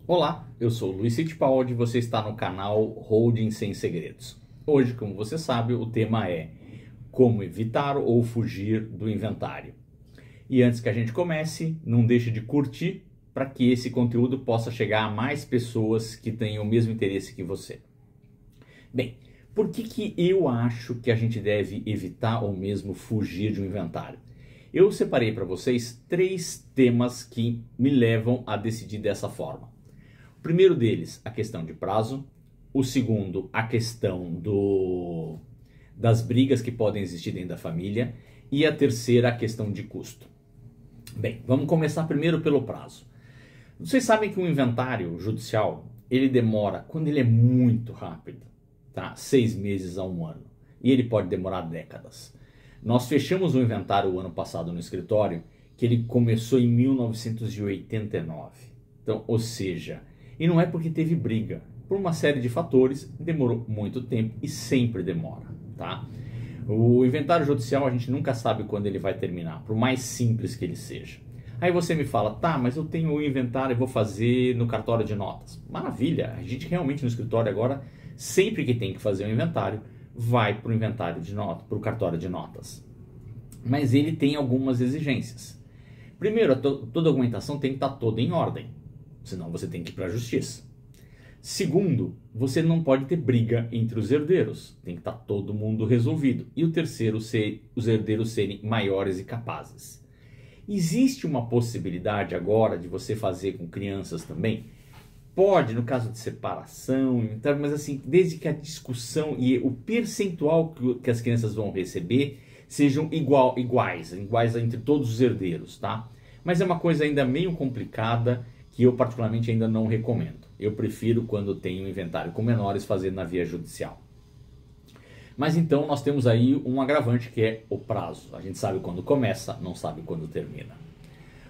Olá, eu sou o Luiz Fittipaldi e você está no canal Holding Sem Segredos. Hoje, como você sabe, o tema é como evitar ou fugir do inventário. E antes que a gente comece, não deixe de curtir para que esse conteúdo possa chegar a mais pessoas que tenham o mesmo interesse que você. Bem, por que eu acho que a gente deve evitar ou mesmo fugir de um inventário? Eu separei para vocês 3 temas que me levam a decidir dessa forma. O primeiro deles, a questão de prazo. O segundo, a questão das brigas que podem existir dentro da família. E a terceira, a questão de custo. Bem, vamos começar primeiro pelo prazo. Vocês sabem que um inventário judicial, ele demora, quando ele é muito rápido, tá? 6 meses a 1 ano. E ele pode demorar décadas. Nós fechamos um inventário o ano passado no escritório, que ele começou em 1989. Então, ou seja, e não é porque teve briga. Por uma série de fatores, demorou muito tempo e sempre demora, tá? O inventário judicial a gente nunca sabe quando ele vai terminar, por mais simples que ele seja. Aí você me fala, tá, mas eu tenho o inventário e vou fazer no cartório de notas. Maravilha, a gente realmente no escritório agora, sempre que tem que fazer um inventário, vai para o inventário de notas, para o cartório de notas. Mas ele tem algumas exigências. Primeiro, toda a documentação tem que estar toda em ordem, senão você tem que ir para a justiça. Segundo, você não pode ter briga entre os herdeiros, tem que estar todo mundo resolvido. E o terceiro, os herdeiros serem maiores e capazes. Existe uma possibilidade agora de você fazer com crianças também? Pode, no caso de separação, mas assim, desde que a discussão e o percentual que as crianças vão receber sejam iguais entre todos os herdeiros, tá? Mas é uma coisa ainda meio complicada que eu particularmente ainda não recomendo. Eu prefiro, quando tenho um inventário com menores, fazer na via judicial. Mas então nós temos aí um agravante que é o prazo. A gente sabe quando começa, não sabe quando termina.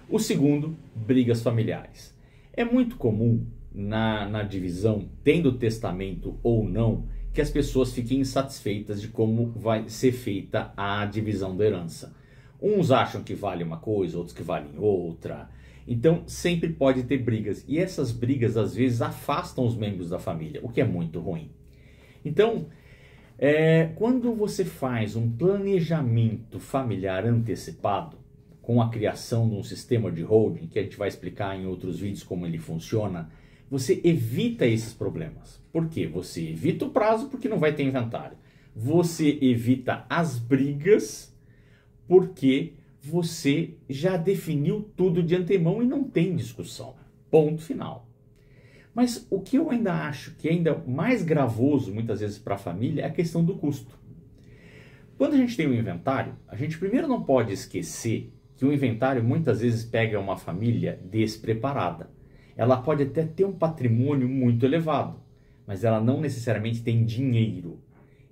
O segundo, brigas familiares. É muito comum na divisão, tendo testamento ou não, que as pessoas fiquem insatisfeitas de como vai ser feita a divisão da herança. Uns acham que vale uma coisa, outros que valem outra. Então sempre pode ter brigas. E essas brigas às vezes afastam os membros da família, o que é muito ruim. Então, quando você faz um planejamento familiar antecipado, com a criação de um sistema de holding, que a gente vai explicar em outros vídeos como ele funciona, você evita esses problemas. Por quê? Você evita o prazo porque não vai ter inventário. Você evita as brigas porque você já definiu tudo de antemão e não tem discussão. Ponto final. Mas o que eu ainda acho que é ainda mais gravoso muitas vezes para a família é a questão do custo. Quando a gente tem um inventário, a gente primeiro não pode esquecer que o inventário muitas vezes pega uma família despreparada. Ela pode até ter um patrimônio muito elevado, mas ela não necessariamente tem dinheiro.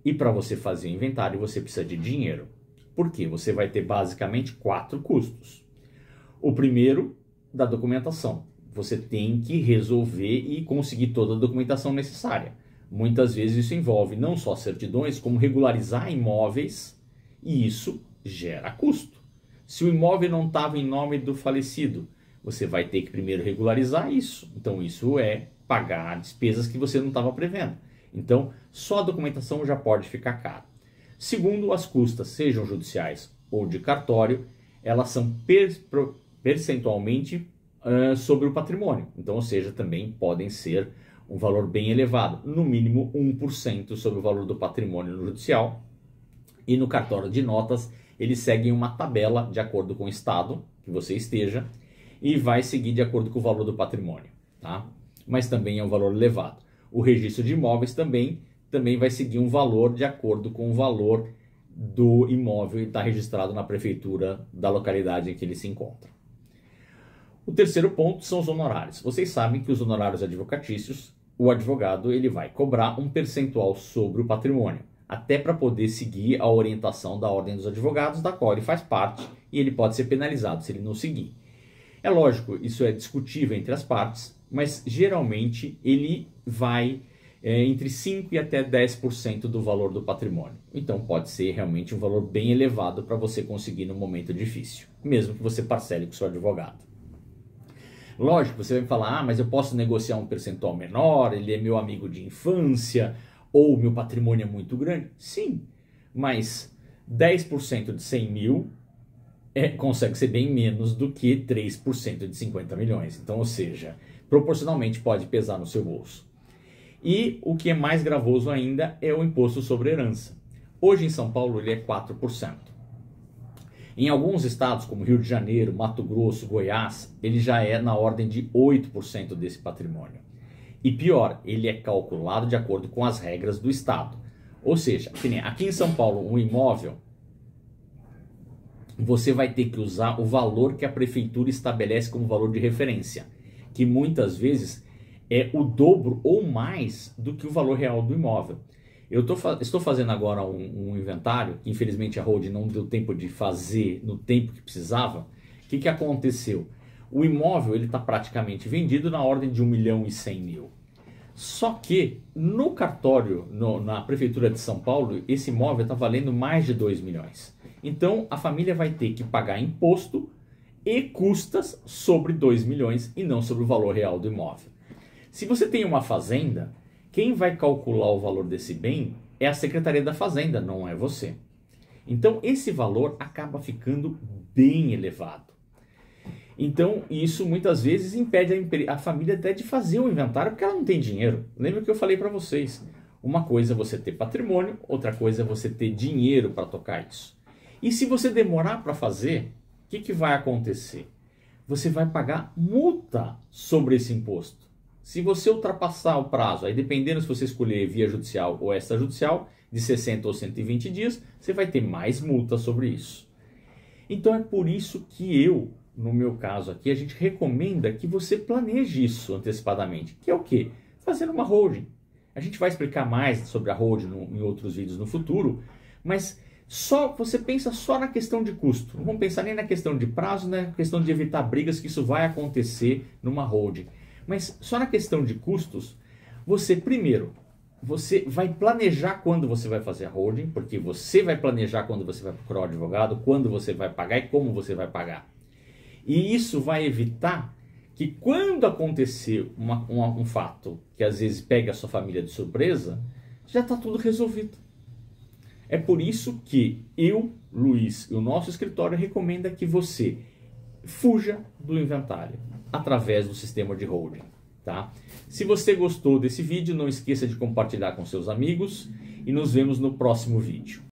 E para você fazer o inventário, você precisa de dinheiro. Por quê? Você vai ter basicamente 4 custos. O primeiro, da documentação. Você tem que resolver e conseguir toda a documentação necessária. Muitas vezes isso envolve não só certidões, como regularizar imóveis, e isso gera custo. Se o imóvel não estava em nome do falecido, você vai ter que primeiro regularizar isso. Então isso é pagar despesas que você não estava prevendo. Então só a documentação já pode ficar cara. Segundo, as custas, sejam judiciais ou de cartório, elas são percentualmente sobre o patrimônio. Então, ou seja, também podem ser um valor bem elevado, no mínimo 1% sobre o valor do patrimônio no judicial. E no cartório de notas, eles seguem uma tabela de acordo com o estado que você esteja e vai seguir de acordo com o valor do patrimônio, tá? Mas também é um valor elevado. O registro de imóveis também vai seguir um valor de acordo com o valor do imóvel que está registrado na prefeitura da localidade em que ele se encontra. O terceiro ponto são os honorários. Vocês sabem que os honorários advocatícios, o advogado ele vai cobrar um percentual sobre o patrimônio, até para poder seguir a orientação da Ordem dos Advogados, da qual ele faz parte, e ele pode ser penalizado se ele não seguir. É lógico, isso é discutível entre as partes, mas geralmente ele vai entre 5% e até 10% do valor do patrimônio. Então pode ser realmente um valor bem elevado para você conseguir no momento difícil, mesmo que você parcele com o seu advogado. Lógico, você vai me falar, mas eu posso negociar um percentual menor, ele é meu amigo de infância, ou meu patrimônio é muito grande. Sim, mas 10% de 100 mil consegue ser bem menos do que 3% de 50 milhões. Então, ou seja, proporcionalmente pode pesar no seu bolso. E o que é mais gravoso ainda é o imposto sobre herança. Hoje em São Paulo ele é 4%. Em alguns estados, como Rio de Janeiro, Mato Grosso, Goiás, ele já é na ordem de 8% desse patrimônio. E pior, ele é calculado de acordo com as regras do estado. Ou seja, aqui em São Paulo, um imóvel, você vai ter que usar o valor que a prefeitura estabelece como valor de referência, que muitas vezes é o dobro ou mais do que o valor real do imóvel. Eu estou fazendo agora um inventário, que infelizmente a Hold não deu tempo de fazer no tempo que precisava. O que aconteceu? O imóvel está praticamente vendido na ordem de 1.100.000. Só que no cartório, na Prefeitura de São Paulo, esse imóvel está valendo mais de 2 milhões. Então a família vai ter que pagar imposto e custas sobre 2 milhões e não sobre o valor real do imóvel. Se você tem uma fazenda, quem vai calcular o valor desse bem é a Secretaria da Fazenda, não é você. Então esse valor acaba ficando bem elevado. Então isso muitas vezes impede a família até de fazer o inventário porque ela não tem dinheiro. Lembra que eu falei para vocês? Uma coisa é você ter patrimônio, outra coisa é você ter dinheiro para tocar isso. E se você demorar para fazer, o que vai acontecer? Você vai pagar multa sobre esse imposto. Se você ultrapassar o prazo, aí dependendo se você escolher via judicial ou extrajudicial, de 60 ou 120 dias, você vai ter mais multa sobre isso. Então é por isso que no meu caso aqui, a gente recomenda que você planeje isso antecipadamente. Que é o quê? Fazer uma holding. A gente vai explicar mais sobre a holding em outros vídeos no futuro, mas você pensa só na questão de custo. Não vamos pensar nem na questão de prazo, na questão de evitar brigas, que isso vai acontecer numa holding. Mas só na questão de custos, você vai planejar quando você vai fazer a holding, porque você vai planejar quando você vai procurar o advogado, quando você vai pagar e como você vai pagar. E isso vai evitar que quando acontecer um fato que às vezes pega a sua família de surpresa, já está tudo resolvido. É por isso que Luiz, e o nosso escritório recomenda que você fuja do inventário através do sistema de holding, tá? Se você gostou desse vídeo, não esqueça de compartilhar com seus amigos e nos vemos no próximo vídeo.